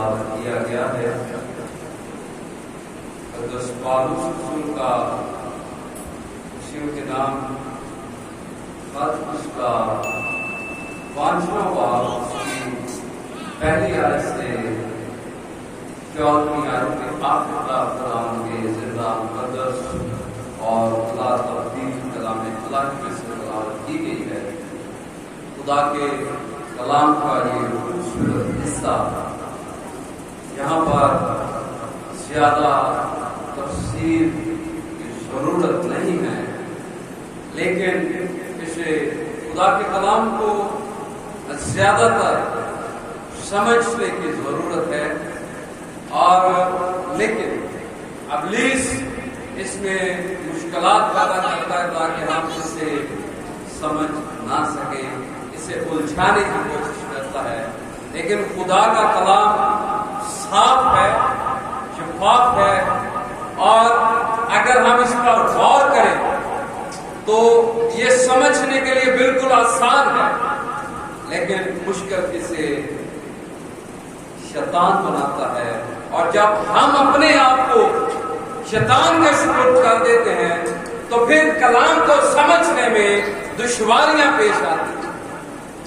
تلاوت کیا گیا ہے۔ قدس پالوس رسول کا کے نام خط اس کا 5واں باب اس کی پہلی آیت سے 14ویں آیت کے آخر تک کلام کے زندہ مقدس اور خدا تقدیر کلام خدا کی سے تلاوت کی گئی ہے۔ خدا کے کلام کا یہ خوبصورت حصہ یہاں پر زیادہ تفسیر کی ضرورت نہیں ہے، لیکن اسے خدا کے کلام کو زیادہ تر سمجھنے کی ضرورت ہے، اور لیکن ابلیس اس میں مشکلات پیدا کرتا ہے تاکہ ہم اسے سمجھ نہ سکے، اسے الجھانے کی کوشش کرتا ہے۔ لیکن خدا کا کلام صاف ہے، شفاف ہے، اور اگر ہم اس پر غور کریں تو یہ سمجھنے کے لیے بالکل آسان ہے، لیکن مشکل اسے شیطان بناتا ہے، اور جب ہم اپنے آپ کو شیطان کے سپرد کر دیتے ہیں تو پھر کلام کو سمجھنے میں دشواریاں پیش آتی ہیں۔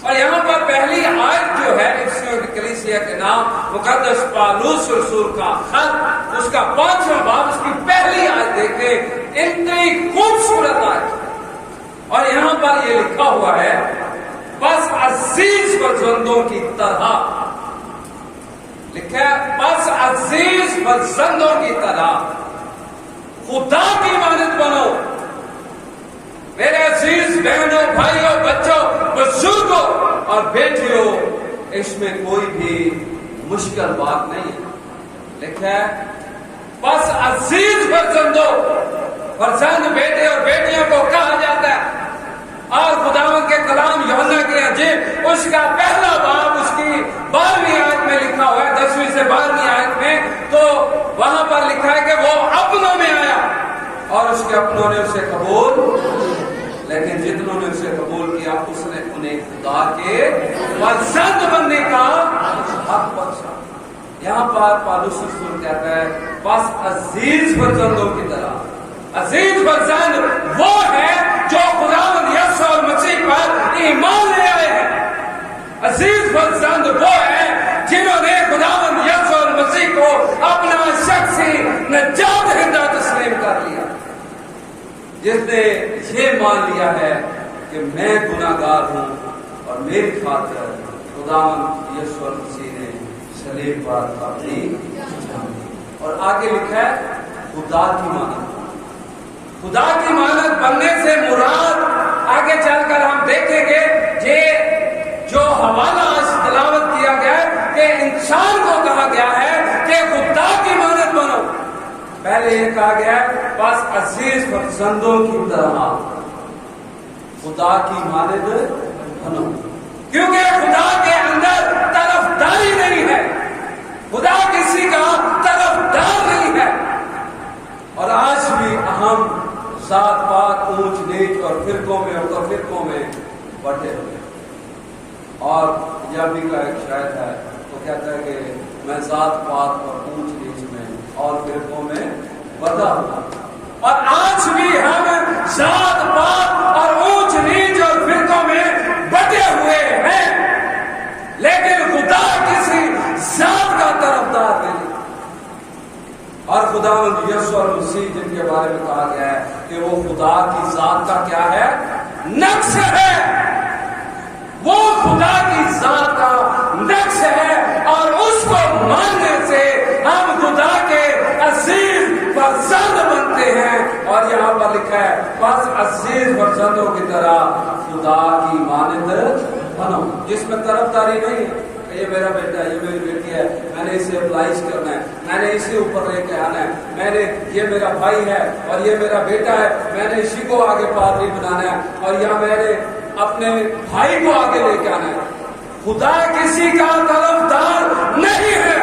اور یہاں پر پہلی آیت جو ہے افسیوں کی کلیسیا کے نام مقدس پالوس رسول کا خط، اس کا 5واں باب، اس کی پہلی آیت دیکھیں، اتنی خوبصورت آیت، اور یہاں پر یہ لکھا ہوا ہے، بس عزیز فرزندوں کی طرح لکھا ہے، بس عزیز فرزندوں کی طرح خدا کی مانند بنو۔ میرے عزیز بہنوں، بھائیوں، بچوں، بزرگوں اور بیٹیوں، اس میں کوئی بھی مشکل بات نہیں ہے۔ لکھا ہے بس عزیز فرزندوں، فرزند بیٹے اور بیٹیوں کو کہا جاتا ہے، اور خداوند کے کلام یوحنا کے انجیل اس کا پہلا باب اس کی 12ویں آیت میں لکھا ہوا ہے، 10ویں سے 12ویں آیت میں، تو وہاں پر لکھا ہے کہ وہ اپنوں میں آیا اور اس کے اپنوں نے اسے قبول، لیکن جتنوں نے اسے قبول کیا اس نے انہیں خدا کے فرزند بننے کا حق بخشا۔ یہاں پر پالوس رسول کہتا ہے بس عزیز فرزندوں کی طرح۔ عزیز فرزند وہ ہے جو خداوند یسوع مسیح پر ایمان لے آئے ہیں۔ عزیز فرزند وہ ہے جنہوں نے خداوند یسوع مسیح کو اپنا شخصی نجات دہندہ تسلیم کر لیا، جس نے یہ مان لیا ہے کہ میں گناہگار ہوں اور میری خاطر خداوند یسوع مسیح نے صلیب پر اپنی جان دی۔ اور آگے لکھا ہے خدا کی مانند۔ خدا کی مانند بننے سے مراد آگے چل کر ہم دیکھیں گے یہ جو حوالہ آج تلاوت کیا گیا ہے کہ انسان کو کہا گیا ہے کہ خدا کی مانند بنو۔ پہلے یہ کہا گیا ہے بس عزیز فرزندوں کی طرح خدا کی مانند بنو، کیونکہ خدا کے اندر طرفداری نہیں ہے، خدا کسی کا طرفدار نہیں ہے۔ اور آج بھی ہم ذات پات، اونچ نیچ اور فرقوں میں اور فرقوں میں بٹے ہوئے، اور پنجابی کا ایک شاعر ہے وہ کہتا ہے کہ میں ذات پات اور اونچ نیچ میں اور فرقوں میں بٹا ہوا، اور آج بھی ہم ذات پات اور اونچ نیچ اور فرقوں میں بٹے ہوئے ہیں، لیکن خدا کسی ذات کا طرفدار نہیں۔ اور خداوند یسوع مسیح جن کے بارے میں کہا گیا ہے کہ وہ خدا کی ذات کا کیا ہے؟ نقش ہے، وہ خدا کی ذات کا نقش ہے، اور اس کو ماننے سے ہم خدا کے عزیز فرزند بنتے ہیں۔ اور یہاں پر لکھا ہے بس عزیز فرزندوں کی طرح خدا کی مانند بنو، جس میں طرفداری نہیں ہے، یہ میرا بیٹا ہے، یہ میری بیٹی ہے، میں نے اسے اپلائز کرنا ہے، میں نے اسے اوپر لے کے آنا ہے، میں نے یہ میرا بھائی ہے اور یہ میرا بیٹا ہے، میں نے اسی کو آگے پادری بنانا ہے، اور یا میں نے اپنے بھائی کو آگے لے کے آنا ہے۔ خدا کسی کا طرفدار نہیں ہے۔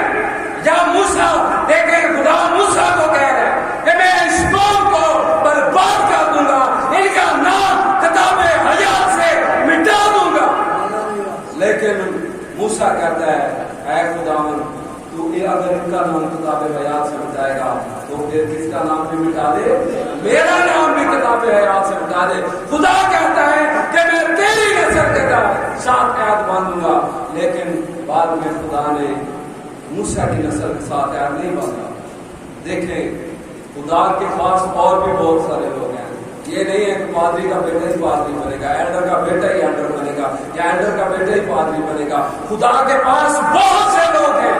یا موسیٰ، دیکھیں خدا موسیٰ کو کہہ رہا ہے کہ میں اس قوم کو برباد کر دوں گا، ان کا نام کتاب حیات سے مٹا دوں گا، لیکن موسیٰ کہتا ہے اے خداوند تو تو یہ اگر ان کا نام کتاب حیات سے مٹائے گا تو پھر کس کا نام بھی مٹا دے؟ میرا نام بھی کتاب حیات سے مٹا دے۔ خدا کہتا ہے کہ میں تیری نسل کے ساتھ عہد باندھوں گا، لیکن بعد میں خدا نے موسیٰ کی نسل کے ساتھ عہد نہیں باندھا۔ دیکھیں خدا کے پاس اور بھی بہت سارے لوگ ہیں، یہ نہیں ہے کہ پادری کا بیٹا ہی پادری بنے گا، ایلڈر کا بیٹا ہی ایلڈر بنے گا، یا ایلڈر کا بیٹا ہی پادری بنے گا۔ خدا کے پاس بہت سے لوگ ہیں۔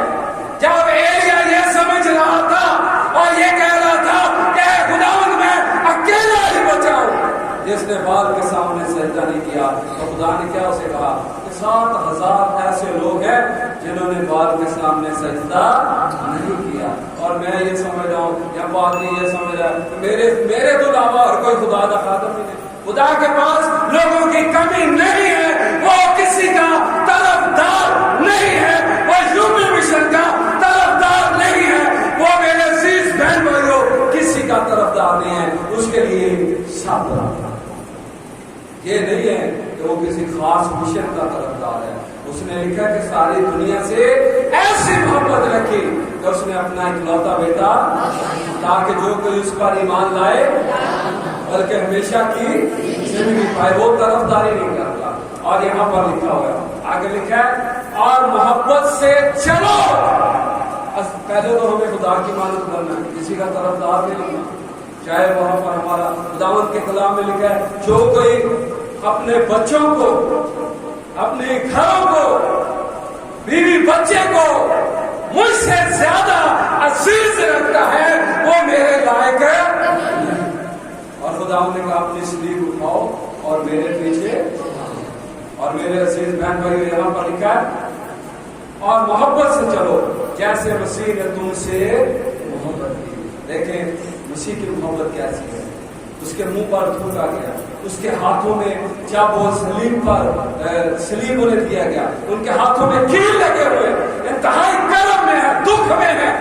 جب ایلیا یہ سمجھ رہا تھا اور یہ کہہ رہا تھا کہ خداوند میں اکیلا ہی بچا ہوں، جس نے بال کے سامنے سجدہ نہیں کیا، تو خدا نے کیا اسے کہا کہ 7,000 ایسے لوگ ہیں جنہوں نے بال کے سامنے سجدہ نہیں کیا۔ اور میں یہ سمجھ رہا ہوں یا پادری یہ سمجھ رہا ہے میرے تو علاوہ اور کوئی خدا کا خادم نہیں ہے۔ خدا کے پاس لوگوں کی کمی نہیں ہے، وہ کسی کا طرفدار نہیں ہے، وہ یوپی مشن کا طرفدار نہیں ہے، وہ میرے عزیز بہن بھائیوں کسی کا طرفدار نہیں ہے، اس کے لیے سب طرفدار۔ یہ نہیں ہے کہ وہ کسی خاص مشن کا طرفدار ہے۔ اس نے لکھا کہ ساری دنیا سے ایسی محبت رکھی کہ اس نے اپنا اکلوتا بیٹا تاکہ جو کوئی اس پر ایمان لائے بلکہ ہمیشہ کی زندگی پائے۔ وہ طرفداری نہیں کرتا۔ اور یہاں پر لکھا ہوا ہے، آگے لکھا ہے اور محبت سے چلو۔ پہلے تو ہمیں خدا کی مانت کرنا ہے، کسی کا طرفدار نہیں ہونا، چاہے وہاں پر ہمارا خداوند کے کلام میں لکھا ہے جو کوئی اپنے بچوں کو، اپنے گھروں کو، بیوی بچے کو مجھ سے زیادہ عزیز رکھتا ہے وہ میرے لائق ہے۔ اور خداوند نے کہا اپنی صلیب اٹھاؤ اور میرے پیچھے۔ اور میرے عزیز بہن بھائی یہاں پر لکھا ہے اور محبت سے چلو جیسے مسیح نے تم سے محبت کی۔ دیکھیں مسیح کی محبت کیسی ہے، اس کے منہ پر تھوکا گیا، اس کے ہاتھوں میں جب وہ صلیب انہیں دیا گیا، ان کے ہاتھوں میں کیل لگے ہوئے، انتہائی کرب میں ہے، دکھ میں ہے۔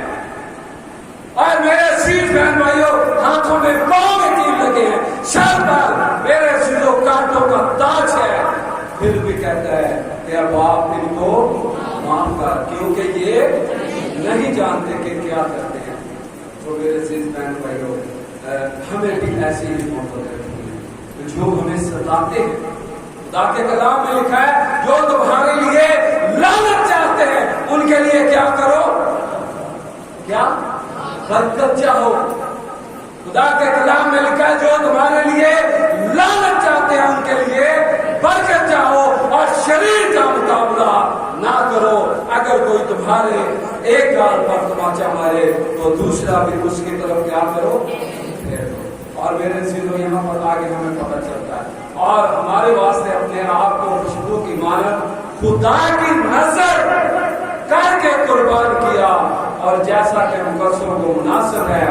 اور میرے عزیز بہن بھائیوں ہاتھوں میں پاؤں میں کیل لگے ہیں، سر پر میرے عزیزوں کانٹوں کا تاج ہے، پھر بھی کہتا ہے کہ اب آپ ان کو معاف کر، کیونکہ یہ نہیں جانتے کہ کیا کرتے ہیں۔ تو میرے عزیز بہن بھائیوں ہمیں بھی ایسی ہی محبت رکھنی ہے جو ہمیں ستاتے ہیں۔ خدا کے کلام میں لکھا ہے جو تمہارے لیے لعنت چاہتے ہیں ان کے لیے کیا کرو؟ کیا؟ برکت چاہو۔ خدا کے کلام میں لکھا ہے جو تمہارے لیے لعنت چاہتے ہیں ان کے لیے برکت چاہو اور شریر کا مقابلہ نہ کرو۔ اگر کوئی تمہارے ایک گال پر تماچا مارے تو دوسرا بھی اس کی طرف کیا کرو؟ اور میرے عزیزوں یہاں پر آگے ہمیں پتہ چلتا ہے اور ہمارے واسطے اپنے آپ کو خوشبو کی مانند خدا کی نظر کر کے قربان کیا، اور جیسا کہ مقدسوں کو مناسب ہے۔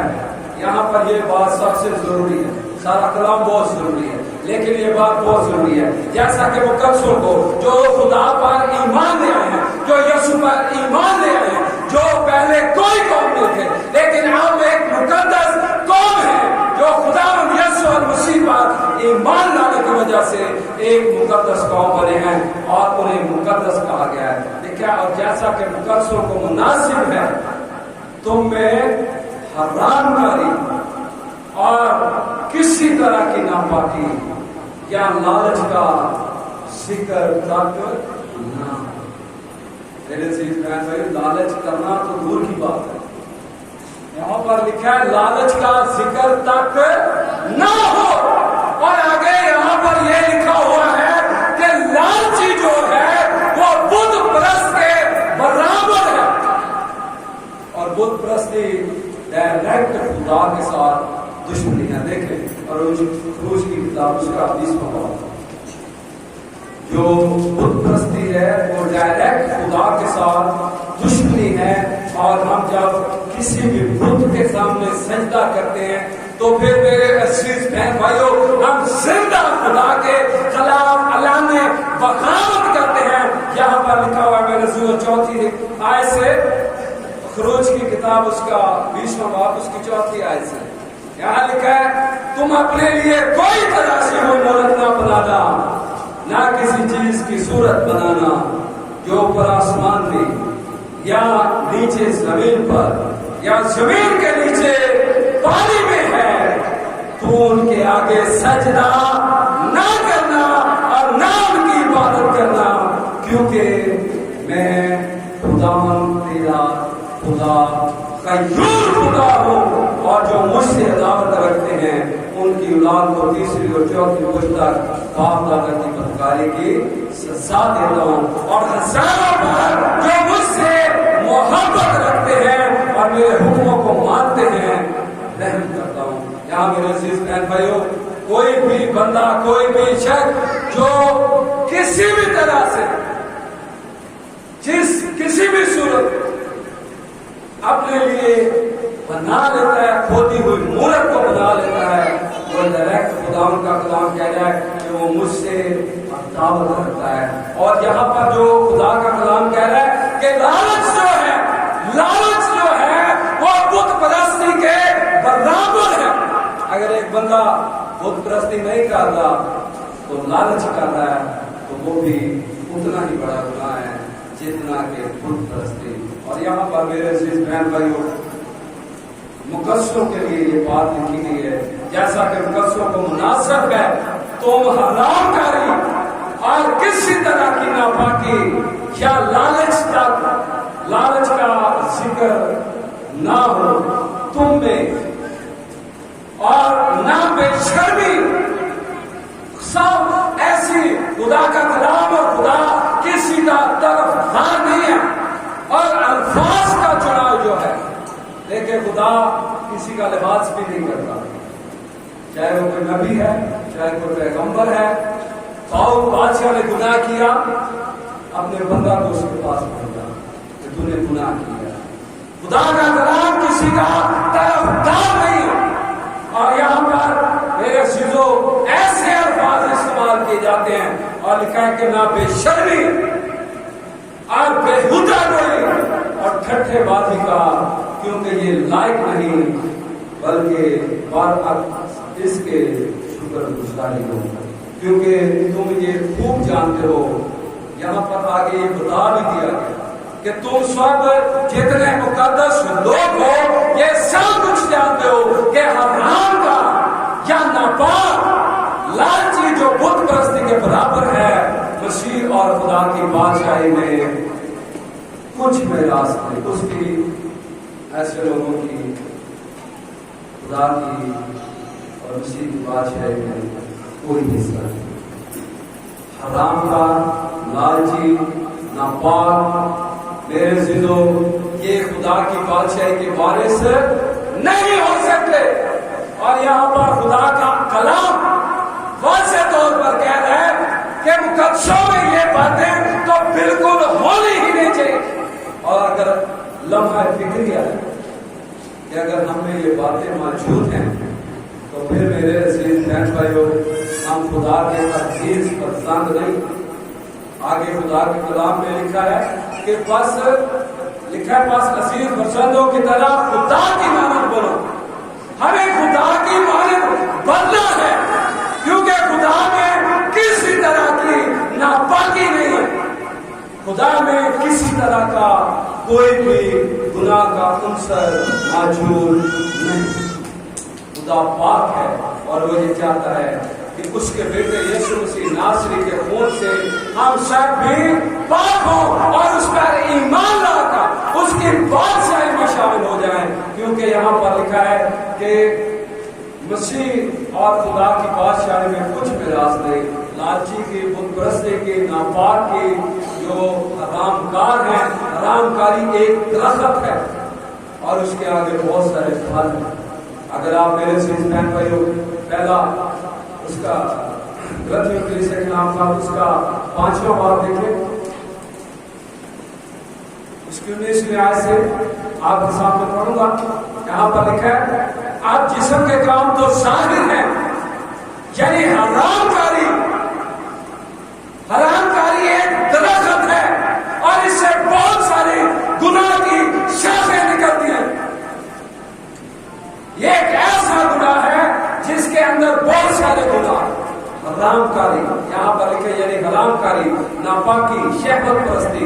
یہاں پر یہ بات سب سے ضروری ہے، سارا کلام بہت ضروری ہے لیکن یہ بات بہت ضروری ہے، جیسا کہ مقدسوں کو جو خدا پر ایمان لے آئے ہیں، جو یسوع پر ایمان لے آئے ہیں، جو پہلے کوئی قوم نہیں تھے لیکن اب ایک مقدس قوم ہے جو خدا یسوع اور مسیح پر ایمان لانے کی وجہ سے ایک مقدس قوم بنے ہیں اور انہیں مقدس کہا گیا ہے۔ دیکھا، اور جیسا کہ مقدسوں کو مناسب ہے تم میں حرام کاری اور کسی طرح کی ناپاکی یا لالچ کا ذکر تک نہ۔ میرے عزیز بہن بھائی لالچ کرنا تو دور کی بات ہے، یہاں پر لکھا ہے لالچ کا ذکر تک نہ ہو، اور آگے یہاں پر یہ لکھا ہوا ہے کہ لالچی جو ہے وہ بت پرست کے برابر ہے، اور بت پرستی ڈائریکٹ خدا کے ساتھ دشمنی ہے۔ دیکھیں اور خروج کی کتاب اس کا 20واں باب، جو بت پرستی ہے وہ ڈائریکٹ خدا کے ساتھ دشمنی ہے، اور ہم جب کسی بھی بت کے سامنے سجدہ کرتے ہیں تو پھر میرے عزیز بہن بھائیوں ہم زندہ خدا کے خلاف اعلان بغاوت کرتے ہیں۔ یہاں پر لکھا ہوا ہے میرے عزیزوں 4 آیت سے، خروج کی کتاب اس کا 20واں باب اس کی 4 آیت سے یہاں لکھا ہے تم اپنے لیے کوئی تراشی ہوئی مورت نہ بنانا، نہ کسی چیز کی صورت بنانا جو اوپر آسمان میں یا نیچے زمین پر یا زمین کے نیچے پانی میں ہے، تو ان کے آگے سجدہ نہ کرنا اور نہ ان کی عبادت کرنا، کیونکہ میں خدا تیرا خدا قیوم خدا ہوں، اور جو مجھ سے عداوت رکھتے ہیں ان کی اولاد کو تیسری اور چوتھی پشت تک باپ دادا کی بدکاری کی سزا دیتا ہوں، اور ہزاروں بار جو مجھ سے محبت رکھتے ہیں اور میرے حکموں کو مانتے ہیں رحم کرتا ہوں۔ یہاں میرے عزیز بہن بھائیوں، کوئی بھی بندہ، کوئی بھی شخص جو کسی بھی طرح سے کسی بھی صورت اپنے لیے بنا لیتا ہے، کھوتی ہوئی مورت کو بنا لیتا ہے، وہ ڈائریکٹ خدا کا کلام کہہ رہا ہے کہ وہ مجھ سے عداوت رکھتا ہے۔ اور یہاں پر جو خدا کا کلام کہہ رہا ہے کہ لالچ جو ہے وہ بت پرستی کے برابر ہے۔ اگر ایک بندہ بت پرستی نہیں کرتا تو لالچ کر رہا ہے تو وہ بھی اتنا ہی بڑا گناہ ہے جتنا کہ بت پرستی۔ اور یہاں پر میرے عزیز بہن بھائیوں، مقصروں کے لیے یہ بات لکھی گئی ہے، جیسا کہ مقصروں کو مناسب ہے تم حرام کاری اور کسی طرح کی ناپاکی یا لالچ کا ذکر نہ ہو تم میں، اور نہ بے شرمی، سب ایسی خدا کا کلام اور خدا کسی کا طرفدار نہیں ہے، اور الفاظ کا چناؤ جو ہے، دیکھیں خدا کسی کا لباس بھی نہیں کرتا، چاہے وہ کوئی نبی ہے چاہے کوئی پیغمبر ہے۔ داؤد بادشاہ نے گناہ کیا، اپنے بندہ کو اس کے پاس بھیجا کہ تو نے گناہ کیا۔ خدا کا کلام کسی کا طرفدار نہیں ہے، اور یہاں پر میرے عزیزو ایسے الفاظ استعمال کیے جاتے ہیں اور لکھا ہے کہ نہ بے شرمی اور بےہودہ گوئی اور ٹھٹھے بازی کا، کیونکہ یہ لائق نہیں بلکہ برعکس اس کے شکر گزاری ہو، کیونکہ تم یہ خوب جانتے ہو۔ یہاں پر آگے یہ بتا بھی دیا گیا کہ تم سب جتنے مقدس لوگ ہو یہ سب کچھ جانتے ہو کہ حرام کا یا ناپاک لالچی جو بت پرستی کے برابر ہے، مسیح اور خدا کی بادشاہی میں کچھ میراث ہے، اس کی ایسے لوگوں کی خدا کی اور مسیح کی بادشاہی میں کوئی حصہ نہیں۔ حرام کا، لالچی، ناپاک، میرے زندو یہ خدا کی بادشاہی کے وارث نہیں ہو سکتے۔ اور یہاں پر خدا کا کلام واضح طور پر کہہ رہا ہے کہ مقدسوں میں یہ باتیں تو بالکل ہونی ہی نہیں چاہیے۔ اور اگر لمحہ فکریہ ہے کہ اگر ہم میں یہ باتیں موجود ہیں تو پھر میرے عزیز بہن بھائیوں، ہم خدا کے عزیز پسند نہیں۔ آگے خدا کے کلام میں لکھا ہے کہ بس عزیز پسندوں کی طرح خدا کی مانند بنو۔ ہمیں خدا کی مانند بننا ہے، کیونکہ خدا میں کسی طرح کی ناپاکی نہیں ہے، خدا میں کسی طرح کا کوئی بھی گناہ کا عنصر موجود نہیں۔ خدا پاک ہے اور وہ یہ چاہتا ہے کہ اس کے بیٹے یسوع مسیح ناصری کے خون سے ہم سب بھی پاک ہوں اور اس پر ایمان لا کر اس کی بادشاہی میں شامل ہو جائیں، کیونکہ یہاں پر لکھا ہے کہ مسیح اور خدا کی بادشاہی میں کچھ میراث نہیں۔ لالچی کی، بت پرستی کی، ناپاک کی، جو حرام کار ہیں، حرام کاری ایک درخت ہے اور اس کے آگے بہت سارے پھل ہیں۔ اگر آپ میرے عزیز بہن بھائیوں پہلا اس کا غلطیوں کے لیے نام کا اس کا 5واں باب دیکھیں، اس کی 19ویں آیت سے آپ کے سامنے پڑھوں گا۔ یہاں پر لکھا ہے آپ جسم کے کام تو ظاہر ہیں، یعنی حرام کاری ایک درخت ہے اور اس سے بہت ساری گناہ کی شاخیں نکلتی ہیں۔ یہ ایک ایسا گناہ ہے جس کے اندر بہت سارے گناہ، حرام کاری یہاں پر لکھے، یعنی حرام کاری، ناپاکی، شہوت پرستی،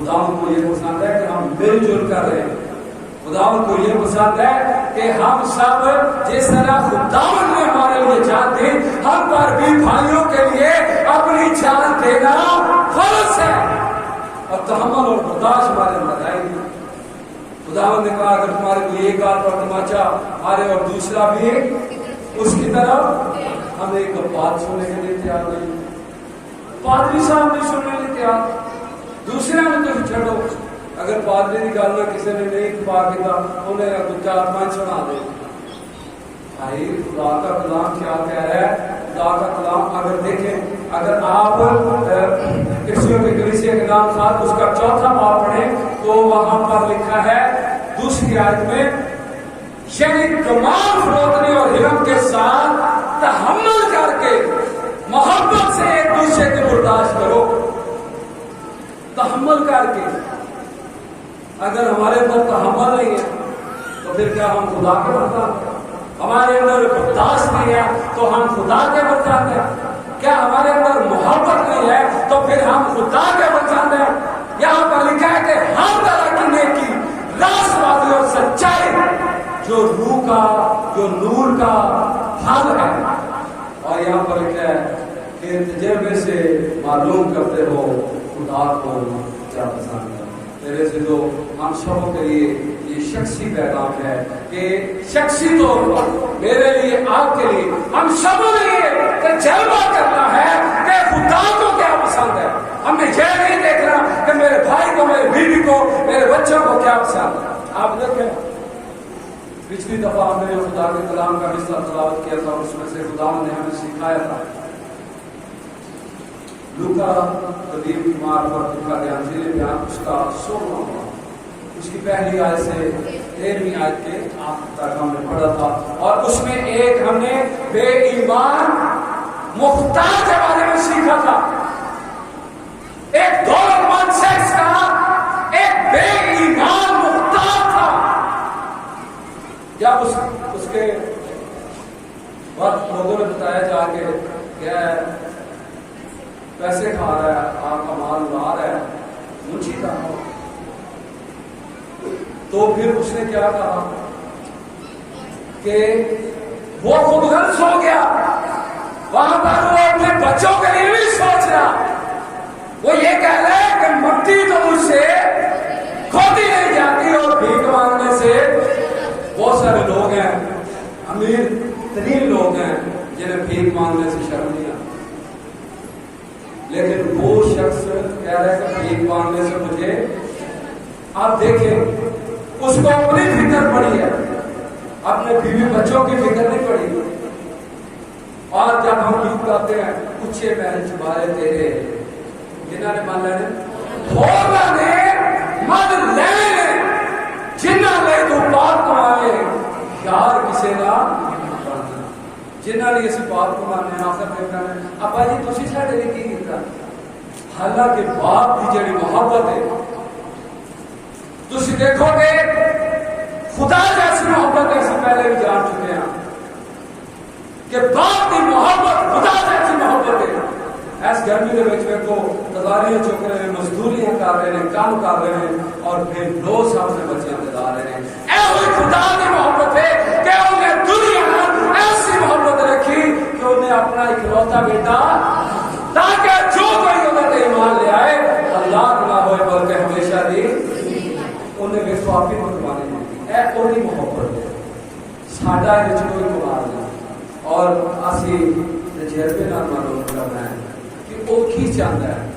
خداوند کو یہ پسند ہے کہ ہم مل جل کر رہے ہیں. خداوند کو یہ پسند ہے کہ ہم سب جس طرح خداوند نے ہمارے لیے جان دی, ہم پر بھی بھائیوں کے لیے اپنی جان دینا فرض ہے, اور تحمل اور برداشت ہمارے اندر آئے گی. خداوند نے کہا اگر تمہارے کوئی ایک ہاتھ پر تماچا مارے اور دوسرا بھی اس کی طرف, ہم ایک بات سننے کے لیے تیار نہیں, پادری صاحب نہیں سننے کے لیے تیار, دوسرے میں تو چھڑو. اگر پادری کی گل میں کسی نے نہیں اتفاق کیا انہیں کچھ 4-5 سنا دے. بھائی خدا کا کلام کیا کہہ رہا ہے؟ خدا کا کلام اگر دیکھیں, اگر آپ کسیوں کے کلیسیا کے نام ساتھ اس کا 4تھا باب پڑھیں تو وہاں پر لکھا ہے دوسری آیت میں, یعنی تمام فروتنی اور حرم کے ساتھ تحمل کر کے محبت سے ایک دوسرے کو برداشت کرو. تحمل کر کے, اگر ہمارے اندر تحمل نہیں ہے تو پھر کیا ہم خدا کے برتاتے ہیں؟ ہمارے اندر برداشت نہیں ہے تو ہم خدا کے برتاتے ہیں؟ کیا ہمارے اندر محبت نہیں ہے تو پھر ہم خدا کے برتاتے ہیں؟ یہاں پر لکھا ہے کہ ہر طرح کی نیکی, راست بازی اور سچائی جو روح کا, جو نور کا حل ہے. اور یہاں پر لکھا ہے کہ تجربے سے معلوم کرتے ہو خدا کو کیا پسند ہے. میرے سے ہم سبوں کے لیے یہ شخصی پیغام ہے کہ شخصی طور پر میرے لیے, آپ کے لیے, ہم سبوں کے لیے تجربہ کرنا ہے کہ خدا کو کیا پسند ہے. ہمیں یہ نہیں دیکھنا کہ میرے بھائی کو, میرے بیوی کو, میرے بچوں کو کیا پسند ہے. آپ دیکھیں پچھلی دفعہ ہم نے جو خدا کے کلام کا حصہ تلاوت کیا تھا اس میں سے خدا نے ہمیں سکھایا تھا لوکا قدیم بیمار پر لکھا گیا انجیل بیان اس کا 16واں, اس کی پہلی آیت سے 13ویں آیت کے آخر تک ہم نے پڑھا تھا. اور اس میں ایک ہم نے بے ایمان مختار کے بارے میں سیکھا تھا. ایک دولت مند شخص کا ایک بے ایمان مختار تھا. جب اس کے وقت لوگوں نے بتایا جا کے کیا پیسے کھا رہا ہے, آپ کا مال اڑا رہا ہے, منشی تھا, تو پھر اس نے کیا کہا کہ وہ خود غرض ہو گیا. وہاں پر وہ اپنے بچوں کے لیے بھی سوچ رہا. وہ یہ کہہ رہا ہے کہ مٹی تو مجھ سے کھودی نہیں جاتی, اور بھیک مانگنے سے بہت سارے لوگ ہیں, امیر ترین لوگ ہیں جنہیں بھیک مانگنے سے شرم نہیں آتی. لیکن وہ شخص کہہ رہا ہے کہ بھیک مانگنے سے مجھے, آپ دیکھیں اس کو اپنی فکر پڑی ہے, اپنے بیوی بچوں کی فکر نہیں پڑی. اور جب ہم گیت گاتے ہیں اچھے محل چھپائے تیرے, جنہوں نے مان لینے ہونا نے من لینے جنہوں نے تو بات کمائے یار کسے نہ جنہوں نے اسی بات کو ماننے آخر دیکھنا ہے. ابا جی تسی ساڈے لیے کی کیتا؟ حالانکہ باپ کی جڑی محبت ہے تسی دیکھو گے خدا جیسی محبت ایسے پہلے بھی جان چکے ہیں کہ باپ کی محبت خدا جیسی محبت ہے. ایس گرمی کے بچے کو تداریاں چک رہے ہیں, مزدوریاں کر رہے ہیں, کام کر رہے ہیں, اور پھر دو سال سے بچے دلا رہے ہیں. اے ہوئی خدا کی محبت ہے کہ انہیں دنیا ایسی محبت رکھی کہ انہیں اپنا اکلوتا بیٹا, تاکہ جو کوئی انہیں ایمان لے آئے اللہ نہ ہوئے بلکہ ہمیشہ دی انہیں بے سواپی مکمانے ملتی. اے کوئی محبت ہے ساڈا یہ کوئی کمال نہیں. اور اسی تجربے نال معلوم کرنا ہے کہ وہ کی چاہتا ہے,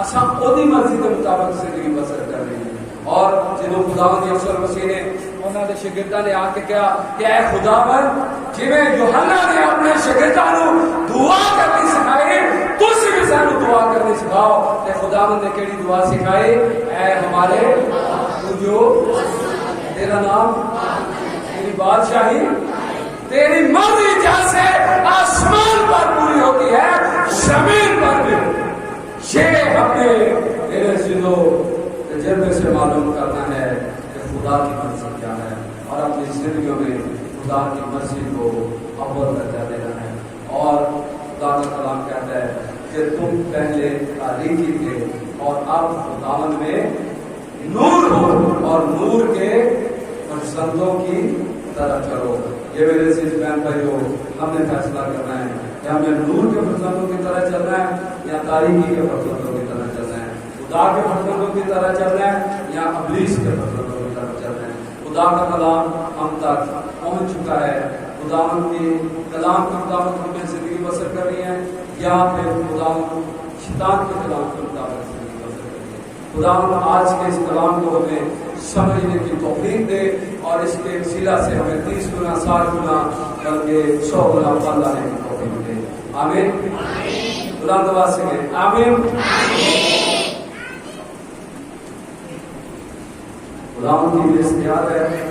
اساں اودی مرضی کے مطابق زندگی بسر کر رہے ہیں. اور جنہوں خداوند یسوع مسیح نے انہوں نے شاگرداں نے آ کے کہا کہ اے خداوند جویں یوحنا نے اپنے شاگرداں نوں دعا کرنی سکھائی تسی بھی سانوں دعا کرنی سکھاؤ. تے خداوند نے کیڑی دعا سکھائی؟ اے ہمارے تو جو تیرا نام, تیری بادشاہی, تیری مرضی جیسے آسمان پر پوری ہوتی ہے زمین پر بھی. یہ اپنے میرے سنو تجربے سے معلوم کرنا ہے کہ خدا کی مرضی کیا ہے, اور اپنی زندگیوں میں خدا کی مرضی کو اول درجہ دینا ہے. اور خدا کا کلام کہتا ہے کہ تم پہلے تاریکی تھے اور اب خداوند میں نور ہو اور نور کے فرزندوں کی طرح چلو. یہ میرے عزیز بہن بھائیو، ہم نے فیصلہ کرنا ہے کہ ہمیں نور کے فرزندوں کی طرح چلنا ہے یا تاریکی کے فرزندوں کی طرح چلنا ہے، خدا کے فرزندوں کی طرح چلنا ہے یا ابلیس کے فرزندوں کی طرح چلنا ہے. خدا کا کلام ہم تک پہنچ چکا ہے. خداوند کے کلام کے مطابق ہم نے زندگی بسر کرنی ہے یا پھر خداوند شیطان کے کلام کے مطابق زندگی بسر کرنی ہے. خداوند آج کے اس کلام کو ہمیں سمجھنے کی توفیق دے اور اس کے وسیلہ سے ہمیں 30 گنا 60 گنا بلکہ 100 گنا پھل لانے کی توفیق دے. آمین. خدا دعا سے گئے آمین. خداوند کی یہ اختیار ہے